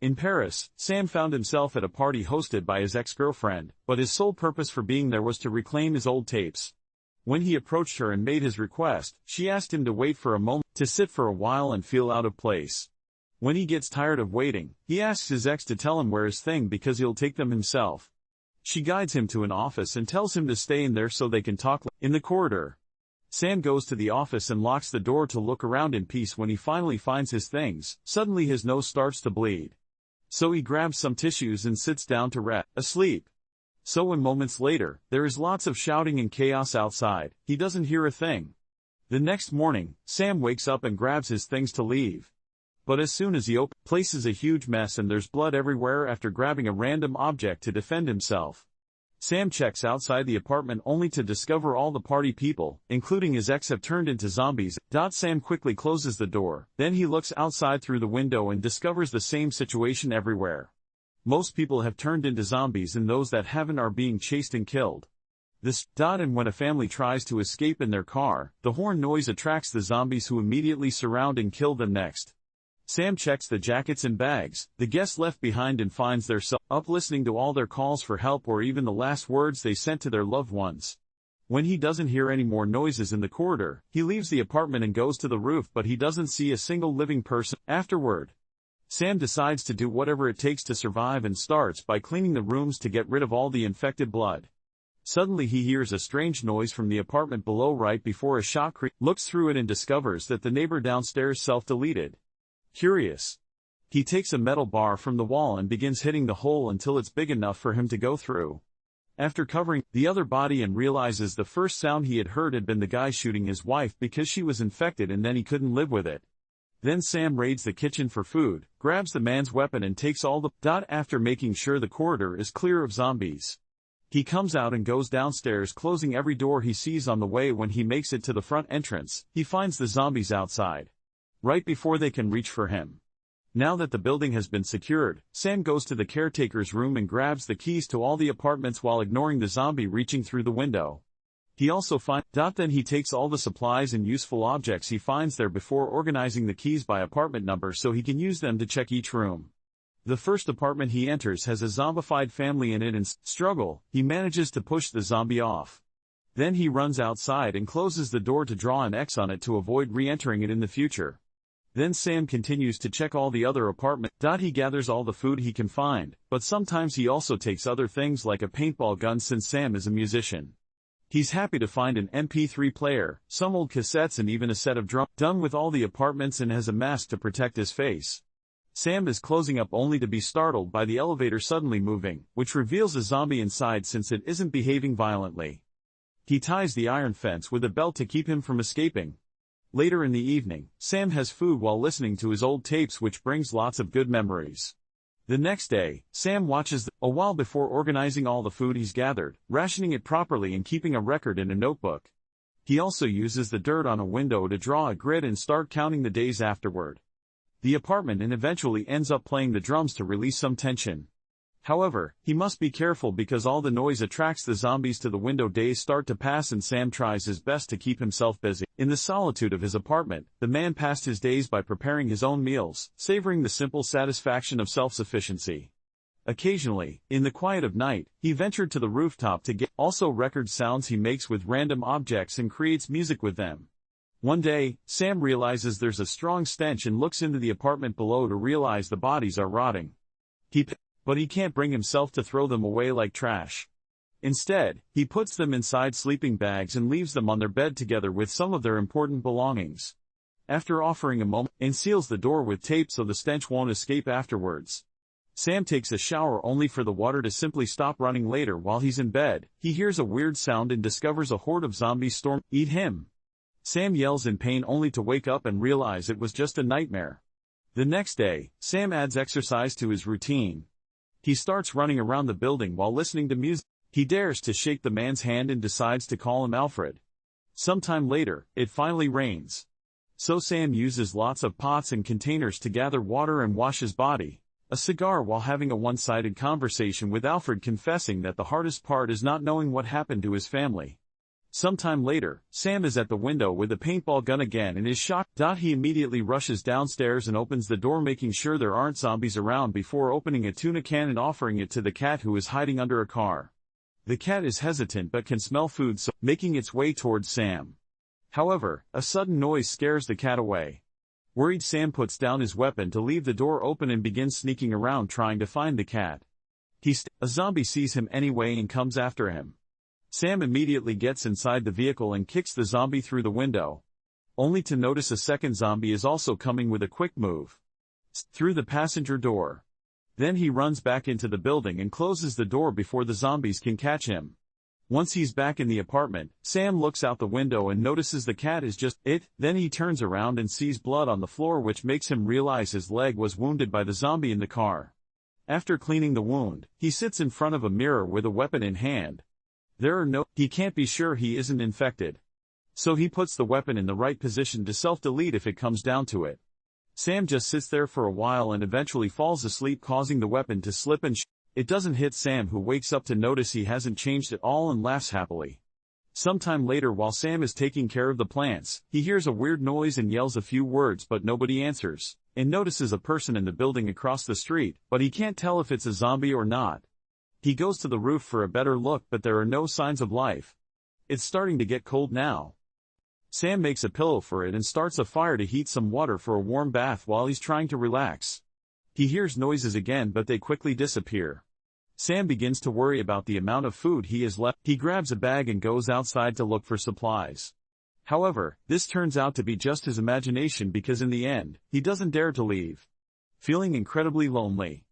In Paris, Sam found himself at a party hosted by his ex-girlfriend, but his sole purpose for being there was to reclaim his old tapes. When he approached her and made his request, she asked him to wait for a moment, to sit for a while and feel out of place. When he gets tired of waiting, he asks his ex to tell him where his thing because he'll take them himself. She guides him to an office and tells him to stay in there so they can talk in the corridor. Sam goes to the office and locks the door to look around in peace. When he finally finds his things, suddenly his nose starts to bleed. So he grabs some tissues and sits down to rest, asleep. So when moments later, there is lots of shouting and chaos outside, he doesn't hear a thing. The next morning, Sam wakes up and grabs his things to leave. But as soon as he places a huge mess and there's blood everywhere after grabbing a random object to defend himself. Sam checks outside the apartment only to discover all the party people, including his ex, have turned into zombies. Sam quickly closes the door, then he looks outside through the window and discovers the same situation everywhere. Most people have turned into zombies and those that haven't are being chased and killed. And when a family tries to escape in their car, the horn noise attracts the zombies who immediately surround and kill them next. Sam checks the jackets and bags the guests left behind and finds themselves up listening to all their calls for help or even the last words they sent to their loved ones. When he doesn't hear any more noises in the corridor, he leaves the apartment and goes to the roof, but he doesn't see a single living person. Afterward, Sam decides to do whatever it takes to survive and starts by cleaning the rooms to get rid of all the infected blood. Suddenly he hears a strange noise from the apartment below right before a shock looks through it and discovers that the neighbor downstairs self-deleted. Curious, he takes a metal bar from the wall and begins hitting the hole until it's big enough for him to go through. After covering the other body and realizes the first sound he had heard had been the guy shooting his wife because she was infected and then he couldn't live with it. Then Sam raids the kitchen for food, grabs the man's weapon and takes all the after making sure the corridor is clear of zombies. He comes out and goes downstairs, closing every door he sees on the way. When he makes it to the front entrance, he finds the zombies outside, right before they can reach for him. Now that the building has been secured, Sam goes to the caretaker's room and grabs the keys to all the apartments while ignoring the zombie reaching through the window. He also finds then he takes all the supplies and useful objects he finds there before organizing the keys by apartment number so he can use them to check each room. The first apartment he enters has a zombified family in it and he manages to push the zombie off. Then he runs outside and closes the door to draw an X on it to avoid re-entering it in the future. Then Sam continues to check all the other apartments. He gathers all the food he can find, but sometimes he also takes other things like a paintball gun since Sam is a musician. He's happy to find an MP3 player, some old cassettes and even a set of drums. Done with all the apartments and has a mask to protect his face. Sam is closing up only to be startled by the elevator suddenly moving, which reveals a zombie inside since it isn't behaving violently. He ties the iron fence with a belt to keep him from escaping. Later in the evening, Sam has food while listening to his old tapes, which brings lots of good memories. The next day, Sam watches a while before organizing all the food he's gathered, rationing it properly and keeping a record in a notebook. He also uses the dirt on a window to draw a grid and start counting the days afterward. The apartment and eventually ends up playing the drums to release some tension. However, he must be careful because all the noise attracts the zombies to the window. Days start to pass and Sam tries his best to keep himself busy. In the solitude of his apartment, the man passed his days by preparing his own meals, savoring the simple satisfaction of self-sufficiency. Occasionally, in the quiet of night, he ventured to the rooftop to get also record sounds he makes with random objects and creates music with them. One day, Sam realizes there's a strong stench and looks into the apartment below to realize the bodies are rotting. But he can't bring himself to throw them away like trash. Instead, he puts them inside sleeping bags and leaves them on their bed together with some of their important belongings. After offering a moment, and seals the door with tape so the stench won't escape afterwards. Sam takes a shower only for the water to simply stop running. Later, while he's in bed, he hears a weird sound and discovers a horde of zombies eat him. Sam yells in pain only to wake up and realize it was just a nightmare. The next day, Sam adds exercise to his routine. He starts running around the building while listening to music. He dares to shake the man's hand and decides to call him Alfred. Sometime later, it finally rains. So Sam uses lots of pots and containers to gather water and wash his body. A cigar while having a one-sided conversation with Alfred, confessing that the hardest part is not knowing what happened to his family. Sometime later, Sam is at the window with a paintball gun again and is shocked. He immediately rushes downstairs and opens the door, making sure there aren't zombies around before opening a tuna can and offering it to the cat who is hiding under a car. The cat is hesitant but can smell food, so making its way towards Sam. However, a sudden noise scares the cat away. Worried, Sam puts down his weapon to leave the door open and begins sneaking around trying to find the cat. A zombie sees him anyway and comes after him. Sam immediately gets inside the vehicle and kicks the zombie through the window, only to notice a second zombie is also coming with a quick move through the passenger door. Then he runs back into the building and closes the door before the zombies can catch him. Once he's back in the apartment, Sam looks out the window and notices the cat is just it. Then he turns around and sees blood on the floor, which makes him realize his leg was wounded by the zombie in the car. After cleaning the wound, he sits in front of a mirror with a weapon in hand. He can't be sure he isn't infected. So he puts the weapon in the right position to self-delete if it comes down to it. Sam just sits there for a while and eventually falls asleep, causing the weapon to slip and it doesn't hit Sam, who wakes up to notice he hasn't changed at all and laughs happily. Sometime later, while Sam is taking care of the plants, he hears a weird noise and yells a few words, but nobody answers, and notices a person in the building across the street, but he can't tell if it's a zombie or not. He goes to the roof for a better look, but there are no signs of life. It's starting to get cold now. Sam makes a pillow for it and starts a fire to heat some water for a warm bath while he's trying to relax. He hears noises again, but they quickly disappear. Sam begins to worry about the amount of food he has left. He grabs a bag and goes outside to look for supplies. However, this turns out to be just his imagination, because in the end, he doesn't dare to leave. Feeling incredibly lonely,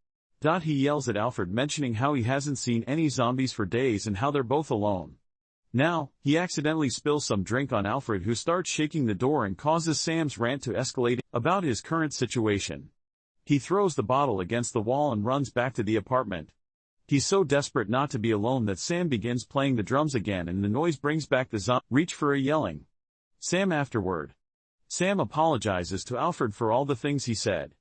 he yells at Alfred, mentioning how he hasn't seen any zombies for days and how they're both alone. Now, he accidentally spills some drink on Alfred, who starts shaking the door and causes Sam's rant to escalate about his current situation. He throws the bottle against the wall and runs back to the apartment. He's so desperate not to be alone that Sam begins playing the drums again, and the noise brings back the zombie. Reach for a yelling Sam afterward. Sam apologizes to Alfred for all the things he said.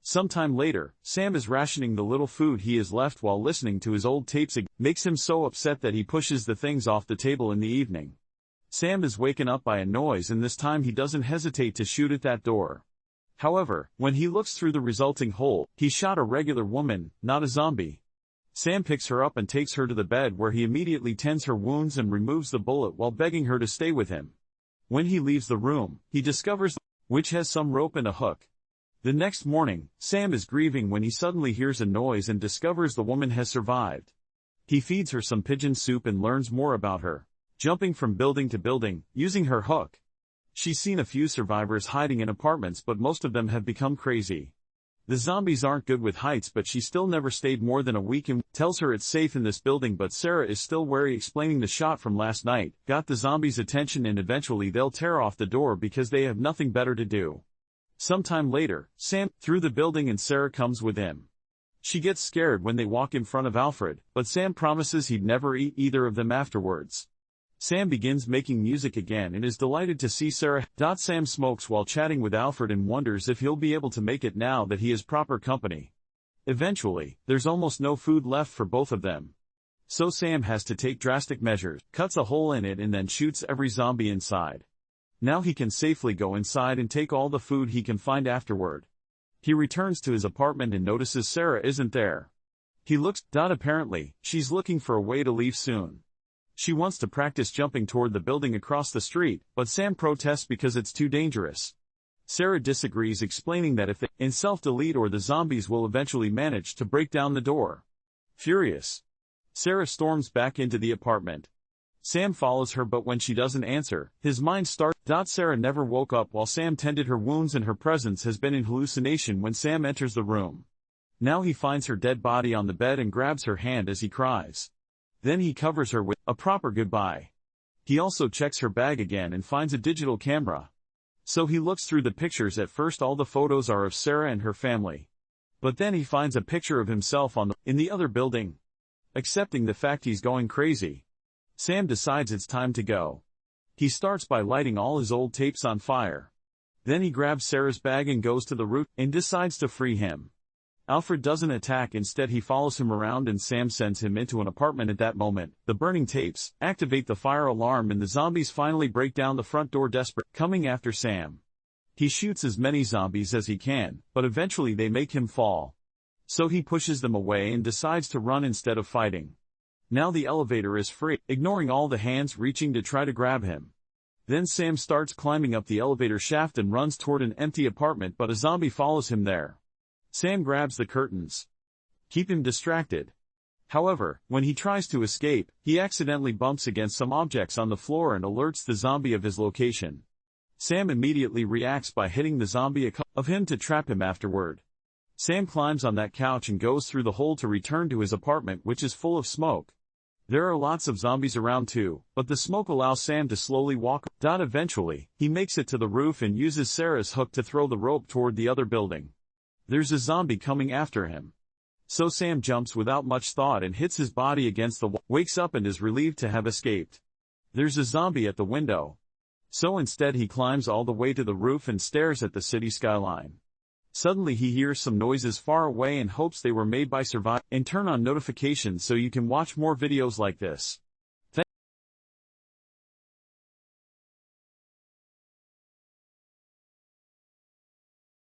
Sometime later, Sam is rationing the little food he has left while listening to his old tapes. It makes him so upset that he pushes the things off the table in the evening. Sam is waken up by a noise, and this time he doesn't hesitate to shoot at that door. However, when he looks through the resulting hole, he shot a regular woman, not a zombie. Sam picks her up and takes her to the bed, where he immediately tends her wounds and removes the bullet while begging her to stay with him. When he leaves the room, he discovers the which has some rope and a hook. The next morning, Sam is grieving when he suddenly hears a noise and discovers the woman has survived. He feeds her some pigeon soup and learns more about her, jumping from building to building, using her hook. She's seen a few survivors hiding in apartments, but most of them have become crazy. The zombies aren't good with heights, but she still never stayed more than a week and tells her it's safe in this building, but Sarah is still wary, explaining the shot from last night got the zombies' attention and eventually they'll tear off the door because they have nothing better to do. Sometime later, Sam through the building and Sarah comes with him. She gets scared when they walk in front of Alfred, but Sam promises he'd never eat either of them afterwards. Sam begins making music again and is delighted to see Sarah. Sam smokes while chatting with Alfred and wonders if he'll be able to make it now that he has proper company. Eventually, there's almost no food left for both of them. So Sam has to take drastic measures, cuts a hole in it and then shoots every zombie inside. Now he can safely go inside and take all the food he can find afterward. He returns to his apartment and notices Sarah isn't there. He looks. Apparently, she's looking for a way to leave soon. She wants to practice jumping toward the building across the street, but Sam protests because it's too dangerous. Sarah disagrees, explaining that if they in self-delete or the zombies will eventually manage to break down the door. Furious, Sarah storms back into the apartment. Sam follows her, but when she doesn't answer, his mind starts. Sarah never woke up while Sam tended her wounds, and her presence has been in hallucination when Sam enters the room. Now he finds her dead body on the bed and grabs her hand as he cries. Then he covers her with a proper goodbye. He also checks her bag again and finds a digital camera. So he looks through the pictures. At first all the photos are of Sarah and her family. But then he finds a picture of himself in the other building. Accepting the fact he's going crazy, Sam decides it's time to go. He starts by lighting all his old tapes on fire. Then he grabs Sarah's bag and goes to the roof and decides to free him. Alfred doesn't attack, instead he follows him around and Sam sends him into an apartment. At that moment, the burning tapes activate the fire alarm and the zombies finally break down the front door, desperate, coming after Sam. He shoots as many zombies as he can, but eventually they make him fall. So he pushes them away and decides to run instead of fighting. Now the elevator is free, ignoring all the hands reaching to try to grab him. Then Sam starts climbing up the elevator shaft and runs toward an empty apartment, but a zombie follows him there. Sam grabs the curtains. Keep him distracted. However, when he tries to escape, he accidentally bumps against some objects on the floor and alerts the zombie of his location. Sam immediately reacts by hitting the zombie of him to trap him afterward. Sam climbs on that couch and goes through the hole to return to his apartment, which is full of smoke. There are lots of zombies around too, but the smoke allows Sam to slowly walk. Eventually, he makes it to the roof and uses Sarah's hook to throw the rope toward the other building. There's a zombie coming after him. So Sam jumps without much thought and hits his body against the wall, wakes up and is relieved to have escaped. There's a zombie at the window. So instead he climbs all the way to the roof and stares at the city skyline. Suddenly he hears some noises far away and hopes they were made by survivors, and turn on notifications so you can watch more videos like this.